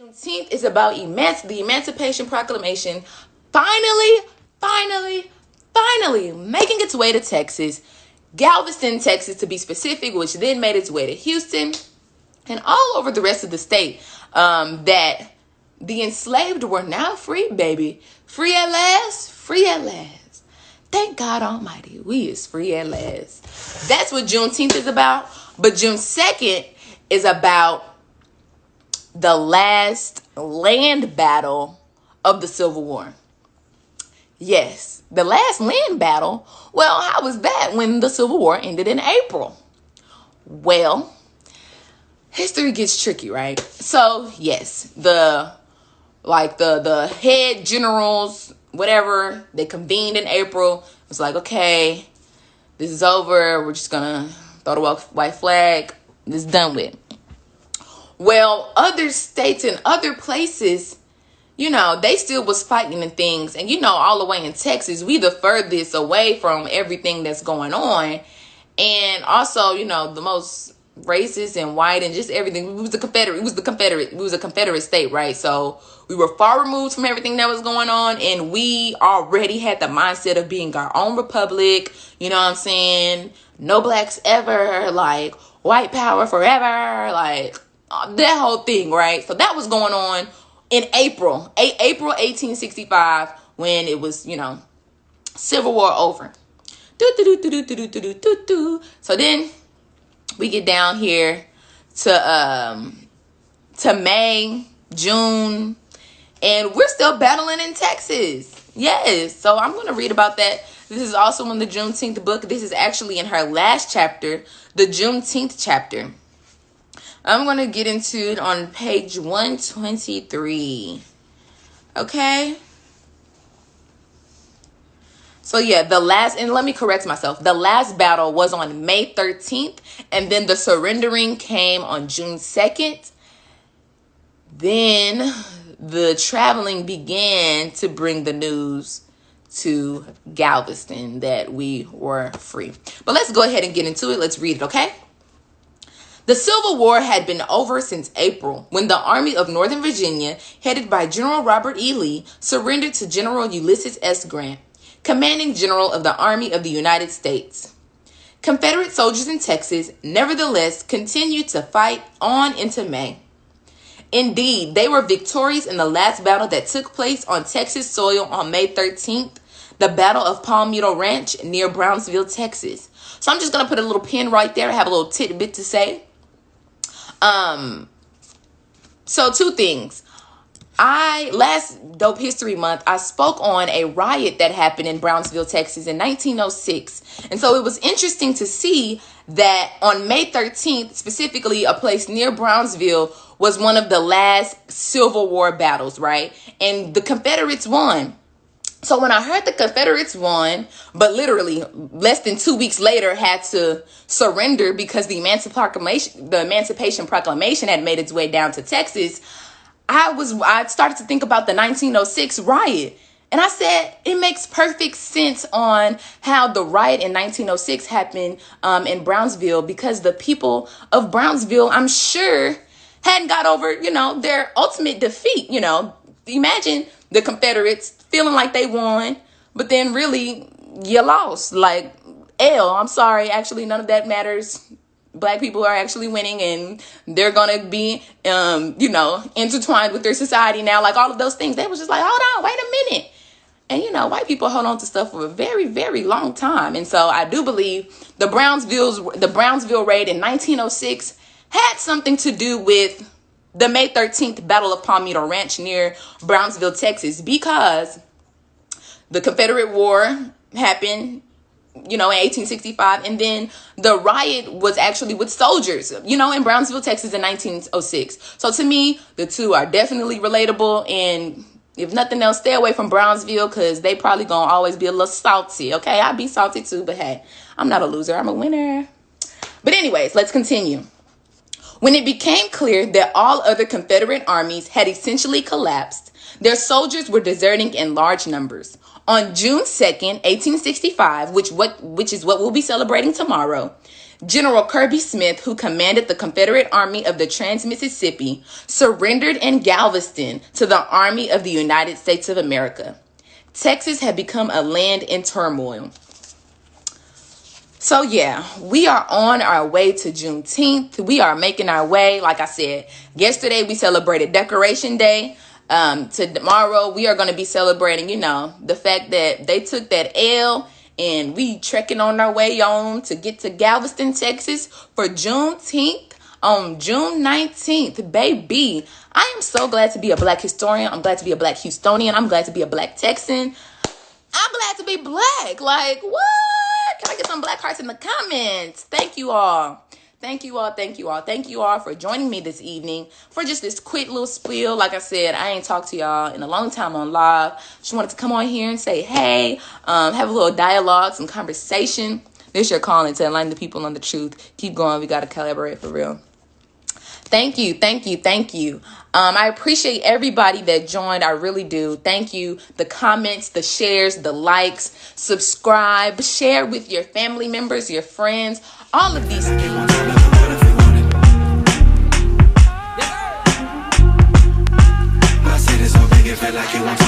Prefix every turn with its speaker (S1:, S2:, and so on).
S1: Juneteenth is about the Emancipation Proclamation finally making its way to Texas, Galveston, Texas to be specific, which then made its way to Houston and all over the rest of the state. That the enslaved were now free, baby. Free at last, free at last. Thank God Almighty, we is free at last. That's what Juneteenth is about. But June 2nd is about the last land battle of the Civil War. Yes, the last land battle. Well, how was that when the Civil War ended in April? Well, history gets tricky, right? So, yes, the head generals, whatever, they convened in April. It was like, okay, this is over. We're just going to throw the white flag. This is done with. Well, other states and other places, they still was fighting and things. And, all the way in Texas, we the furthest away from everything that's going on. And also, the most racist and white and just everything. We was a Confederate state, right? So we were far removed from everything that was going on. And we already had the mindset of being our own republic. You know what I'm saying? No blacks ever, like white power forever, like that whole thing, right? So that was going on in April 1865, when it was, Civil War over. So then we get down here to May, June, and we're still battling in Texas. Yes, so I'm going to read about that. This is also in the Juneteenth book. This is actually in her last chapter, the Juneteenth chapter. I'm going to get into it on page 123. Okay? So yeah, and let me correct myself. The last battle was on May 13th, and then the surrendering came on June 2nd. Then the traveling began to bring the news to Galveston that we were free. But let's go ahead and get into it. Let's read it, okay? The Civil War had been over since April, when the Army of Northern Virginia, headed by General Robert E. Lee, surrendered to General Ulysses S. Grant, commanding general of the Army of the United States. Confederate soldiers in Texas, nevertheless, continued to fight on into May. Indeed, they were victorious in the last battle that took place on Texas soil on May 13th, the Battle of Palmetto Ranch near Brownsville, Texas. So I'm just going to put a little pin right there. I have a little tidbit to say. So two things. Last Dope History Month, I spoke on a riot that happened in Brownsville, Texas in 1906. And so it was interesting to see that on May 13th, specifically a place near Brownsville, was one of the last Civil War battles, right? And the Confederates won. So when I heard the Confederates won, but literally less than 2 weeks later had to surrender because the Emancipation Proclamation had made its way down to Texas, I started to think about the 1906 riot. And I said, it makes perfect sense on how the riot in 1906 happened in Brownsville, because the people of Brownsville, I'm sure, hadn't got over, their ultimate defeat. Imagine the Confederates feeling like they won, but then really you lost. Like, I'm sorry, actually none of that matters. Black people are actually winning, and they're going to be, intertwined with their society now. Like all of those things. They was just like, hold on, wait a minute. And, white people hold on to stuff for a very, very long time. And so I do believe the Brownsville raid in 1906 had something to do with the May 13th Battle of Palmetto Ranch near Brownsville, Texas, because the Confederate War happened, in 1865. And then the riot was actually with soldiers, in Brownsville, Texas in 1906. So to me, the two are definitely relatable. And if nothing else, stay away from Brownsville, because they probably going to always be a little salty. Okay, I'd be salty too, but hey, I'm not a loser. I'm a winner. But anyways, let's continue. When it became clear that all other Confederate armies had essentially collapsed, their soldiers were deserting in large numbers. On June 2nd, 1865, which is what we'll be celebrating tomorrow, General Kirby Smith, who commanded the Confederate Army of the Trans-Mississippi, surrendered in Galveston to the Army of the United States of America. Texas had become a land in turmoil. So yeah, we are on our way to Juneteenth. We are making our way. Like I said, yesterday we celebrated Decoration Day. Tomorrow we are going to be celebrating, the fact that they took that L and we trekking on our way on to get to Galveston, Texas for Juneteenth on June 19th, baby. I am so glad to be a Black historian. I'm glad to be a Black Houstonian. I'm glad to be a Black Texan. I'm glad to be Black. Like, what? Can I get some Black hearts in the comments? Thank you all. Thank you all. Thank you all. Thank you all for joining me this evening for just this quick little spiel. Like I said, I ain't talked to y'all in a long time on live. Just wanted to come on here and say, hey, have a little dialogue, some conversation. This your calling to enlighten the people on the truth. Keep going. We got to collaborate for real. Thank you. Thank you. Thank you. I appreciate everybody that joined. I really do. Thank you. The comments, the shares, the likes, subscribe, share with your family members, your friends, all of these things. I said it's so big, it felt like you want